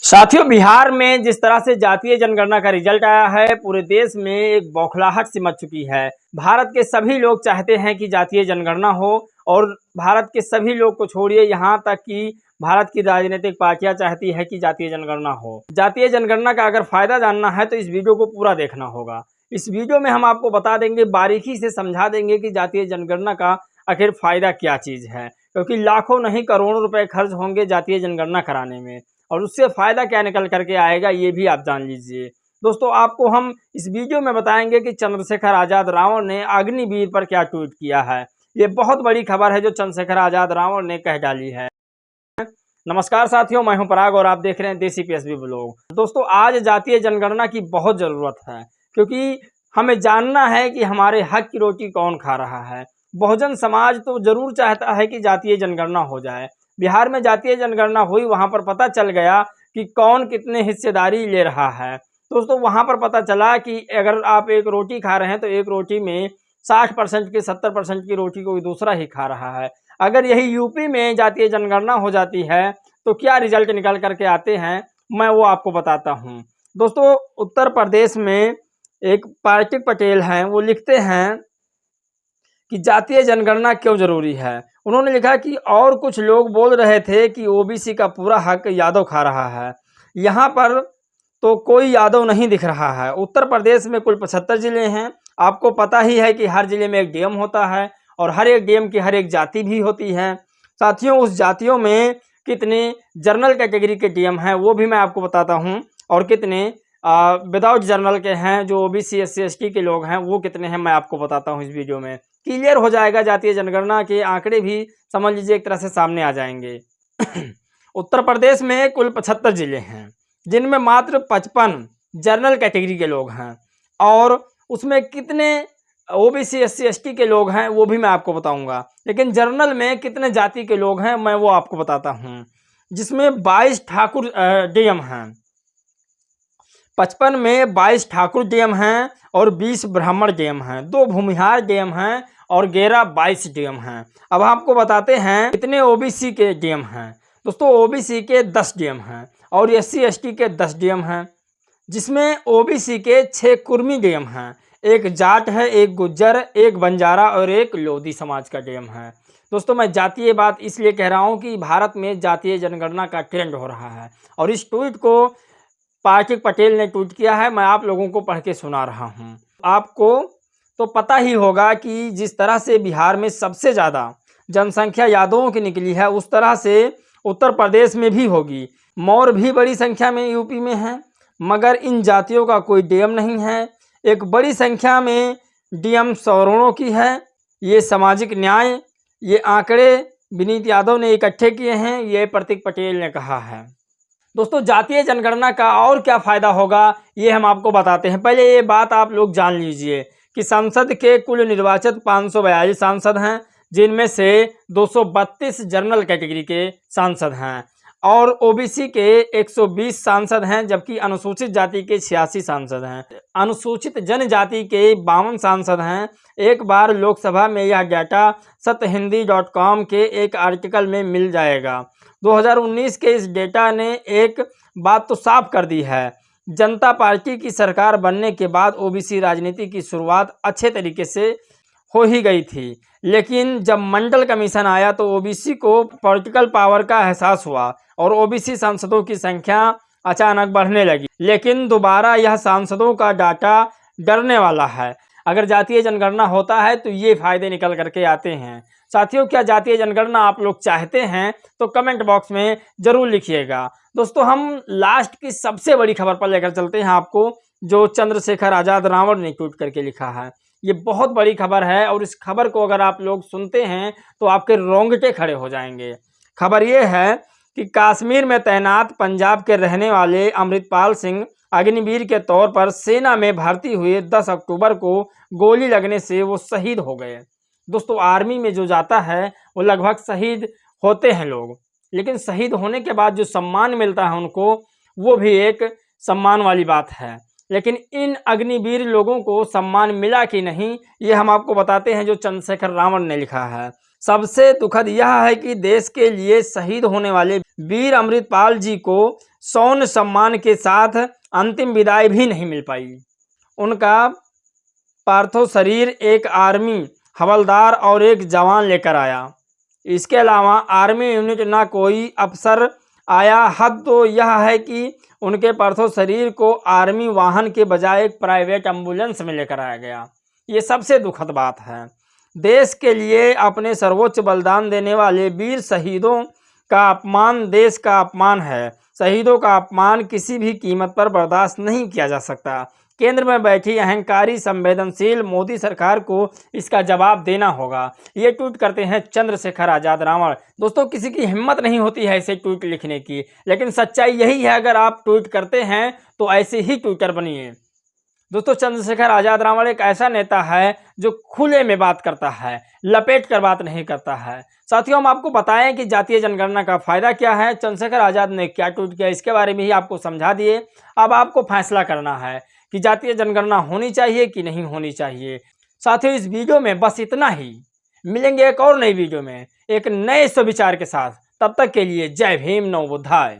साथियों, बिहार में जिस तरह से जातीय जनगणना का रिजल्ट आया है, पूरे देश में एक बौखलाहट सी मच चुकी है। भारत के सभी लोग चाहते हैं कि जातीय जनगणना हो और भारत के सभी लोग को छोड़िए, यहाँ तक कि भारत की राजनीतिक पार्टियां चाहती है कि जातीय जनगणना हो। जातीय जनगणना का अगर फायदा जानना है तो इस वीडियो को पूरा देखना होगा। इस वीडियो में हम आपको बता देंगे, बारीकी से समझा देंगे कि जातीय जनगणना का आखिर फायदा क्या चीज है, क्योंकि लाखों नहीं करोड़ों रुपए खर्च होंगे जातीय जनगणना कराने में और उससे फायदा क्या निकल करके आएगा ये भी आप जान लीजिए। दोस्तों, आपको हम इस वीडियो में बताएंगे कि चंद्रशेखर आजाद रावण ने अग्निवीर पर क्या ट्वीट किया है। ये बहुत बड़ी खबर है जो चंद्रशेखर आजाद रावण ने कह डाली है। नमस्कार साथियों, मैं हूं पराग और आप देख रहे हैं देसी पीएसबी ब्लॉग। दोस्तों, आज जातीय जनगणना की बहुत जरूरत है, क्योंकि हमें जानना है कि हमारे हक की रोटी कौन खा रहा है। बहुजन समाज तो जरूर चाहता है कि जातीय जनगणना हो जाए। बिहार में जातीय जनगणना हुई, वहां पर पता चल गया कि कौन कितने हिस्सेदारी ले रहा है। दोस्तों, वहां पर पता चला कि अगर आप एक रोटी खा रहे हैं तो एक रोटी में 60% की 70% की रोटी कोई दूसरा ही खा रहा है। अगर यही यूपी में जातीय जनगणना हो जाती है तो क्या रिजल्ट निकल करके आते हैं, मैं वो आपको बताता हूँ। दोस्तों, उत्तर प्रदेश में एक पार्थिव पटेल हैं, वो लिखते हैं कि जातीय जनगणना क्यों जरूरी है। उन्होंने लिखा कि और कुछ लोग बोल रहे थे कि ओबीसी का पूरा हक यादव खा रहा है, यहाँ पर तो कोई यादव नहीं दिख रहा है। उत्तर प्रदेश में कुल 75 जिले हैं। आपको पता ही है कि हर जिले में एक डीएम होता है और हर एक डीएम की हर एक जाति भी होती है। साथियों, उस जातियों में कितने जनरल कैटेगरी के डीएम हैं वो भी मैं आपको बताता हूँ, और कितने विदाउट जनरल के हैं, जो ओबीसी एससी एसटी के लोग हैं वो कितने हैं मैं आपको बताता हूँ। इस वीडियो में क्लियर हो जाएगा, जातीय जनगणना के आंकड़े भी समझ लीजिए एक तरह से सामने आ जाएंगे। उत्तर प्रदेश में कुल 75 जिले हैं, जिनमें मात्र 55 जनरल कैटेगरी के लोग हैं, और उसमें कितने ओबीसी एससी एसटी के लोग हैं वो भी मैं आपको बताऊंगा। लेकिन जनरल में कितने जाति के लोग हैं मैं वो आपको बताता हूं, जिसमें 22 ठाकुर डीएम हैं। 55 में 22 ठाकुर डीएम हैं और 20 ब्राह्मण डीएम हैं, 2 भूमिहार डीएम हैं और 22 डीएम हैं। अब आपको बताते हैं कितने ओबीसी के डीएम हैं। दोस्तों, ओबीसी के 10 डीएम हैं और एससी एसटी के 10 डीएम हैं, जिसमें ओबीसी के 6 कुर्मी डीएम हैं, एक जाट है, एक गुज्जर, एक बंजारा और एक लोधी समाज का डीएम है। दोस्तों, मैं जातीय बात इसलिए कह रहा हूं कि भारत में जातीय जनगणना का ट्रेंड हो रहा है और इस ट्वीट को पार्थिव पटेल ने ट्वीट किया है। मैं आप लोगों को पढ़ के सुना रहा हूं। आपको तो पता ही होगा कि जिस तरह से बिहार में सबसे ज़्यादा जनसंख्या यादवों की निकली है, उस तरह से उत्तर प्रदेश में भी होगी। मौर्य भी बड़ी संख्या में यूपी में हैं, मगर इन जातियों का कोई डीएम नहीं है। एक बड़ी संख्या में डीएम सवर्णों की है। ये सामाजिक न्याय, ये आंकड़े विनीत यादव ने इकट्ठे किए हैं, ये प्रतीक पटेल ने कहा है। दोस्तों, जातीय जनगणना का और क्या फायदा होगा ये हम आपको बताते हैं। पहले ये बात आप लोग जान लीजिए कि संसद के कुल निर्वाचित 542 सांसद हैं, जिनमें से 232 जनरल कैटेगरी के सांसद हैं और ओबीसी के 120 सांसद हैं, जबकि अनुसूचित जाति के 86 सांसद हैं। अनुसूचित जनजाति के 52 सांसद हैं। एक बार लोकसभा में यह डाटा सतहिंदी.com के एक आर्टिकल में मिल जाएगा। 2019 के इस डेटा ने एक बात तो साफ कर दी है, जनता पार्टी की सरकार बनने के बाद ओबीसी राजनीति की शुरुआत अच्छे तरीके से हो ही गई थी, लेकिन जब मंडल कमीशन आया तो ओबीसी को पॉलिटिकल पावर का एहसास हुआ और ओबीसी सांसदों की संख्या अचानक बढ़ने लगी। लेकिन दोबारा यह सांसदों का डाटा डरने वाला है। अगर जातीय जनगणना होता है तो ये फायदे निकल करके आते हैं। साथियों, क्या जातीय जनगणना आप लोग चाहते हैं तो कमेंट बॉक्स में जरूर लिखिएगा। दोस्तों, हम लास्ट की सबसे बड़ी खबर पर लेकर चलते हैं आपको, जो चंद्रशेखर आजाद रावण ने ट्वीट करके लिखा है। ये बहुत बड़ी खबर है और इस खबर को अगर आप लोग सुनते हैं तो आपके रोंगटे खड़े हो जाएंगे। खबर ये है कि कश्मीर में तैनात पंजाब के रहने वाले अमृतपाल सिंह अग्निवीर के तौर पर सेना में भर्ती हुए 10 अक्टूबर को गोली लगने से वो शहीद हो गए। दोस्तों, आर्मी में जो जाता है वो लगभग शहीद होते हैं लोग, लेकिन शहीद होने के बाद जो सम्मान मिलता है उनको, वो भी एक सम्मान वाली बात है। लेकिन इन अग्निवीर लोगों को सम्मान मिला कि नहीं, ये हम आपको बताते हैं, जो चंद्रशेखर रावण ने लिखा है। सबसे दुखद यह है कि देश के लिए शहीद होने वाले वीर अमृतपाल जी को सौन सम्मान के साथ अंतिम विदाई भी नहीं मिल पाई। उनका पार्थिव शरीर एक आर्मी हवलदार और एक जवान लेकर आया। इसके अलावा आर्मी यूनिट ना कोई अफसर आया। हद तो यह है कि उनके पार्थिव शरीर को आर्मी वाहन के बजाय एक प्राइवेट एम्बुलेंस में लेकर आया गया। ये सबसे दुखद बात है। देश के लिए अपने सर्वोच्च बलिदान देने वाले वीर शहीदों का अपमान देश का अपमान है। शहीदों का अपमान किसी भी कीमत पर बर्दाश्त नहीं किया जा सकता। केंद्र में बैठी अहंकारी संवेदनशील मोदी सरकार को इसका जवाब देना होगा। ये ट्वीट करते हैं चंद्रशेखर आज़ाद रावण। दोस्तों, किसी की हिम्मत नहीं होती है ऐसे ट्वीट लिखने की, लेकिन सच्चाई यही है। अगर आप ट्वीट करते हैं तो ऐसे ही ट्विटर बनिए। दोस्तों, चंद्रशेखर आज़ाद रावण एक ऐसा नेता है जो खुले में बात करता है, लपेट कर बात नहीं करता है। साथियों, हम आपको बताएं कि जातीय जनगणना का फायदा क्या है, चंद्रशेखर आज़ाद ने क्या ट्वीट किया, इसके बारे में ही आपको समझा दिए। अब आपको फैसला करना है कि जातीय जनगणना होनी चाहिए कि नहीं होनी चाहिए। साथियों, इस वीडियो में बस इतना ही। मिलेंगे एक और नई वीडियो में एक नए सुविचार के साथ। तब तक के लिए जय भीम, नमो बुद्धाय।